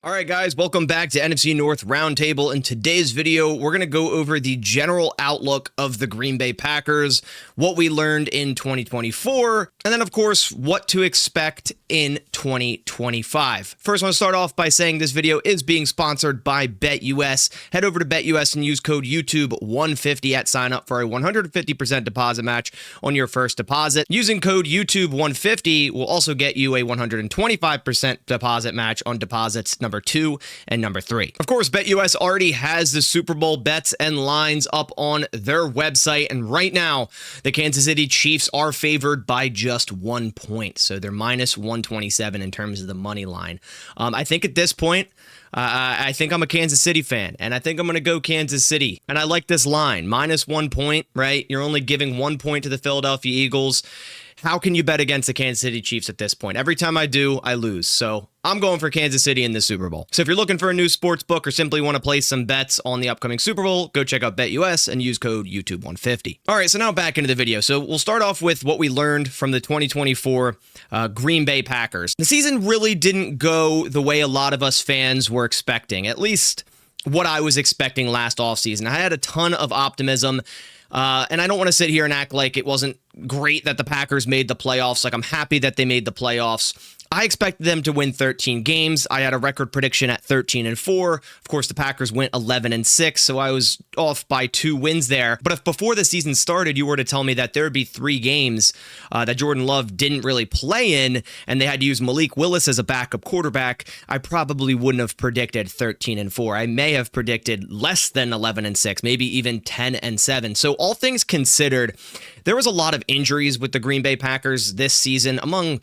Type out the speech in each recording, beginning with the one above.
All right, guys, welcome back to NFC North Roundtable. In today's video, we're going to go over the general outlook of the Green Bay Packers, what we learned in 2024, and then, of course, what to expect in 2025. First, I want to start off by saying this video is being sponsored by BetUS. Head over to BetUS and use code YouTube150 at sign up for a 150% deposit match on your first deposit. Using code YouTube150 will also get you a 125% deposit match on deposits number 2 and number 3. Of course, BetUS already has the Super Bowl bets and lines up on their website, and right now, the Kansas City Chiefs are favored by just 1 point, so they're minus 127 in terms of the money line. I think at this point, I think I'm a Kansas City fan, and I think I'm going to go Kansas City. And I like this line, minus 1 point, right? You're only giving 1 point to the Philadelphia Eagles. How can you bet against the Kansas City Chiefs at this point? Every time I do, I lose. So I'm going for Kansas City in the Super Bowl. So if you're looking for a new sports book or simply want to place some bets on the upcoming Super Bowl, go check out BetUS and use code YouTube150. All right, so now back into the video. So we'll start off with what we learned from the 2024 Green Bay Packers. The season really didn't go the way a lot of us fans were expecting, at least what I was expecting last offseason. I had a ton of optimism. And I don't want to sit here and act like it wasn't great that the Packers made the playoffs. Like, I'm happy that they made the playoffs. I expected them to win 13 games. I had a record prediction at 13-4. Of course, the Packers went 11-6, so I was off by 2 wins there. But if before the season started, you were to tell me that there would be 3 games that Jordan Love didn't really play in, and they had to use Malik Willis as a backup quarterback, I probably wouldn't have predicted 13-4. I may have predicted less than 11-6, maybe even 10-7. So all things considered, there was a lot of injuries with the Green Bay Packers this season. Among,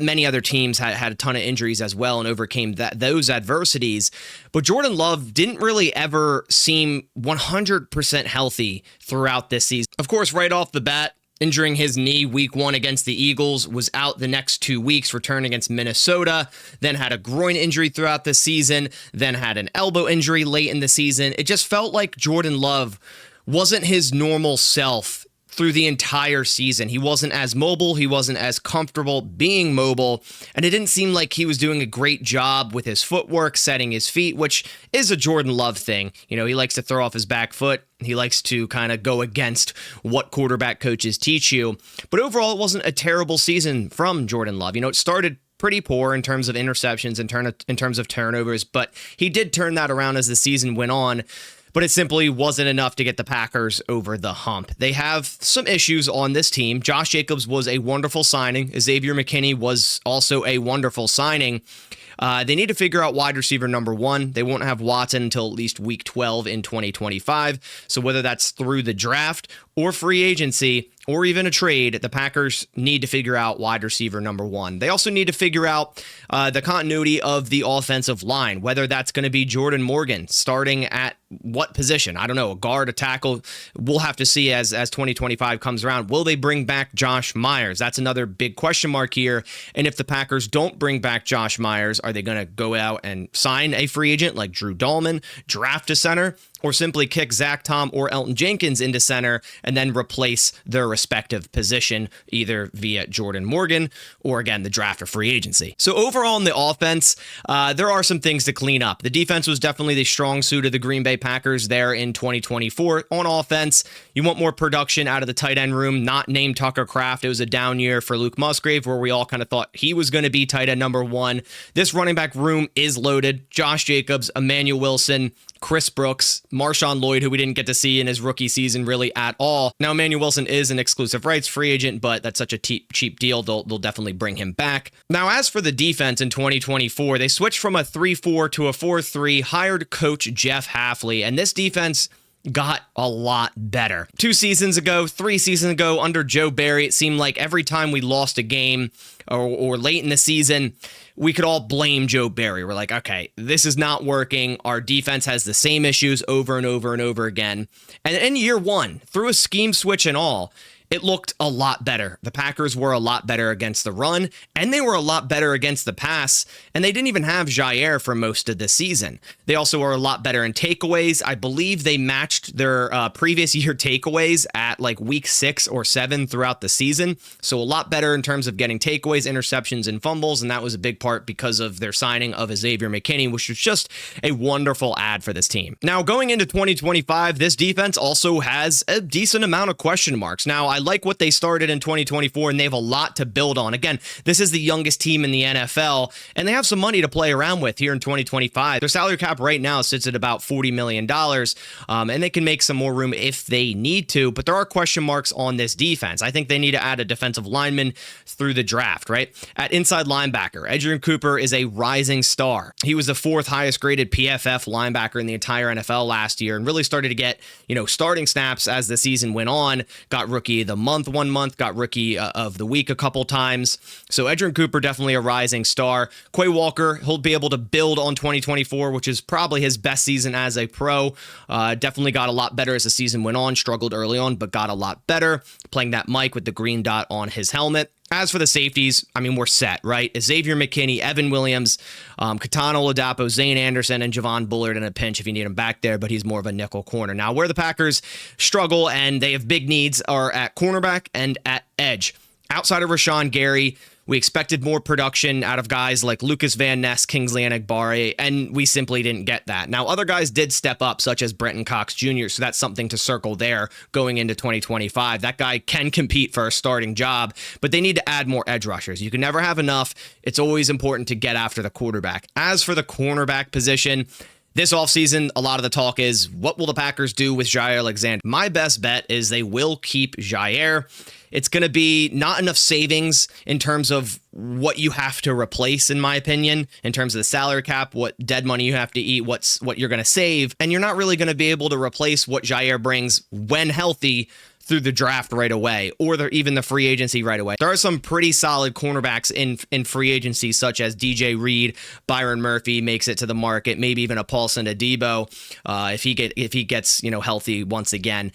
many other teams had a ton of injuries as well and overcame those adversities. But Jordan Love didn't really ever seem 100% healthy throughout this season. Of course, right off the bat, injuring his knee week 1 against the Eagles, was out the next 2 weeks, returned against Minnesota, then had a groin injury throughout the season, then had an elbow injury late in the season. It just felt like Jordan Love wasn't his normal self through the entire season. He wasn't as mobile, he wasn't as comfortable being mobile, and it didn't seem like he was doing a great job with his footwork, setting his feet, which is a Jordan Love thing. He likes to throw off his back foot. He likes to kind of go against what quarterback coaches teach you. But overall, it wasn't a terrible season from Jordan Love. It started pretty poor in terms of interceptions, in terms of turnovers, but he did turn that around as the season went on. But it simply wasn't enough to get the Packers over the hump. They have some issues on this team. Josh Jacobs was a wonderful signing. Xavier McKinney was also a wonderful signing. They need to figure out wide receiver number 1. They won't have Watson until at least week 12 in 2025. So whether that's through the draft or free agency or even a trade, the Packers need to figure out wide receiver number 1. They also need to figure out the continuity of the offensive line, whether that's going to be Jordan Morgan starting at what position? I don't know, a guard, a tackle. We'll have to see as 2025 comes around. Will they bring back Josh Myers? That's another big question mark here. And if the Packers don't bring back Josh Myers, are they going to go out and sign a free agent like Drew Dahlman, draft a center, or simply kick Zach Tom or Elton Jenkins into center and then replace their respective position either via Jordan Morgan or, again, the draft or free agency? So overall in the offense, there are some things to clean up. The defense was definitely the strong suit of the Green Bay Packers there in 2024. On offense, you want more production out of the tight end room, not named Tucker Kraft. It was a down year for Luke Musgrave where we all kind of thought he was going to be tight end number 1. This running back room is loaded. Josh Jacobs, Emmanuel Wilson, Chris Brooks, Marshawn Lloyd, who we didn't get to see in his rookie season really at all. Now, Emmanuel Wilson is an exclusive rights free agent, but that's such a cheap deal, they'll definitely bring him back. Now, as for the defense in 2024, they switched from a 3-4 to a 4-3, hired coach Jeff Hafley, and this defense got a lot better. 2 seasons ago, 3 seasons ago, under Joe Barry, it seemed like every time we lost a game or late in the season, we could all blame Joe Barry. We're like, okay, this is not working. Our defense has the same issues over and over and over again. And in year 1, through a scheme switch and all, it looked a lot better. The Packers were a lot better against the run, and they were a lot better against the pass, and they didn't even have Jair for most of the season. They also were a lot better in takeaways. I believe they matched their previous year takeaways at like week 6 or 7 throughout the season, so a lot better in terms of getting takeaways, interceptions, and fumbles, and that was a big part because of their signing of Xavier McKinney, which was just a wonderful add for this team. Now, going into 2025, this defense also has a decent amount of question marks. Now, I like what they started in 2024, and they have a lot to build on. Again, this is the youngest team in the NFL, and they have some money to play around with here in 2025. Their salary cap right now sits at about $40 million, and they can make some more room if they need to, but there are question marks on this defense. I think they need to add a defensive lineman through the draft, right? At inside linebacker, Edgerrin Cooper is a rising star. He was the 4th highest graded PFF linebacker in the entire NFL last year and really started to get, starting snaps as the season went on. Got rookie of the month one month, got rookie of the week a couple times. So Edgerrin Cooper, definitely a rising star. Quay Walker, he'll be able to build on 2024, which is probably his best season as a pro. Definitely got a lot better as the season went on, struggled early on, but got a lot better, playing that mic with the green dot on his helmet. As for the safeties, we're set, right? Xavier McKinney, Evan Williams, Katana Oladapo, Zane Anderson, and Javon Bullard in a pinch if you need him back there, but he's more of a nickel corner. Now, where the Packers struggle and they have big needs are at cornerback and at edge. Outside of Rashawn Gary, we expected more production out of guys like Lucas Van Ness, Kingsley Enagbare, and we simply didn't get that. Now, other guys did step up, such as Brenton Cox Jr., so that's something to circle there going into 2025. That guy can compete for a starting job, but they need to add more edge rushers. You can never have enough. It's always important to get after the quarterback. As for the cornerback position, this offseason, a lot of the talk is, what will the Packers do with Jair Alexander? My best bet is they will keep Jair. It's going to be not enough savings in terms of what you have to replace, in my opinion, in terms of the salary cap, what dead money you have to eat, what you're going to save. And you're not really going to be able to replace what Jair brings when healthy through the draft right away, or even the free agency right away. There are some pretty solid cornerbacks in free agency, such as DJ Reed, Byron Murphy makes it to the market, maybe even a Paulson Adebo if he gets healthy once again.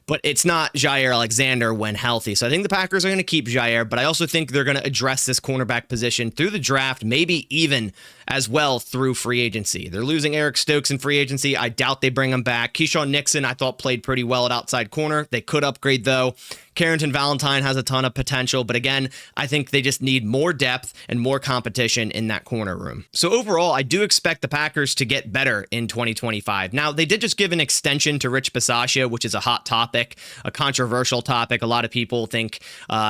But it's not Jair Alexander when healthy. So I think the Packers are going to keep Jair, but I also think they're going to address this cornerback position through the draft, maybe even as well through free agency. They're losing Eric Stokes in free agency. I doubt they bring him back. Keyshawn Nixon, I thought, played pretty well at outside corner. They could upgrade, though. Carrington Valentine has a ton of potential, but again, I think they just need more depth and more competition in that corner room. So overall, I do expect the Packers to get better in 2025. Now, they did just give an extension to Rich Bisaccia, which is a hot topic, a controversial topic. A lot of people think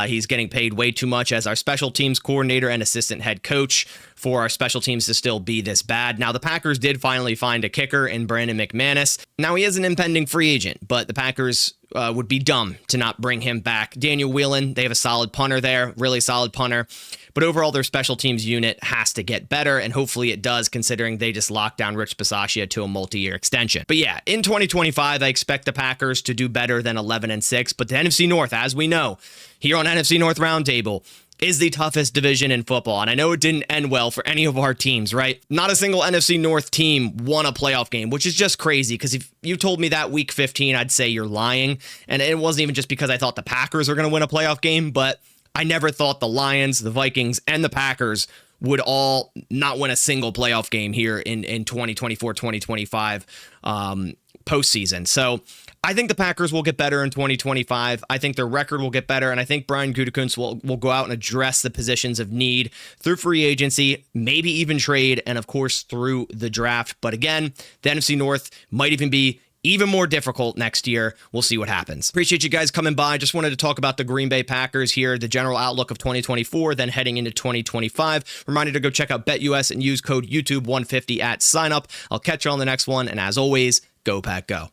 he's getting paid way too much as our special teams coordinator and assistant head coach for our special teams to still be this bad. Now, the Packers did finally find a kicker in Brandon McManus. Now, he is an impending free agent, but the Packers would be dumb to not bring him back. Daniel Whelan, they have a solid punter there, really solid punter. But overall, their special teams unit has to get better, and hopefully it does, considering they just locked down Rich Bisaccia to a multi-year extension. But yeah, in 2025, I expect the Packers to do better than 11-6, but the NFC North, as we know, here on NFC North Roundtable, is the toughest division in football. And I know it didn't end well for any of our teams, right? Not a single NFC North team won a playoff game, which is just crazy, because if you told me that week 15, I'd say you're lying. And it wasn't even just because I thought the Packers were going to win a playoff game, but I never thought the Lions, the Vikings, and the Packers would all not win a single playoff game here in 2024-2025 postseason. So I think the Packers will get better in 2025. I think their record will get better, and I think Brian Gutekunst will go out and address the positions of need through free agency, maybe even trade, and of course through the draft. But again, the NFC North might even be even more difficult next year. We'll see what happens. Appreciate you guys coming by. Just wanted to talk about the Green Bay Packers here, the general outlook of 2024, then heading into 2025. Reminder to go check out BetUS and use code YouTube150 at sign up. I'll catch you on the next one, and as always, go Pack Go.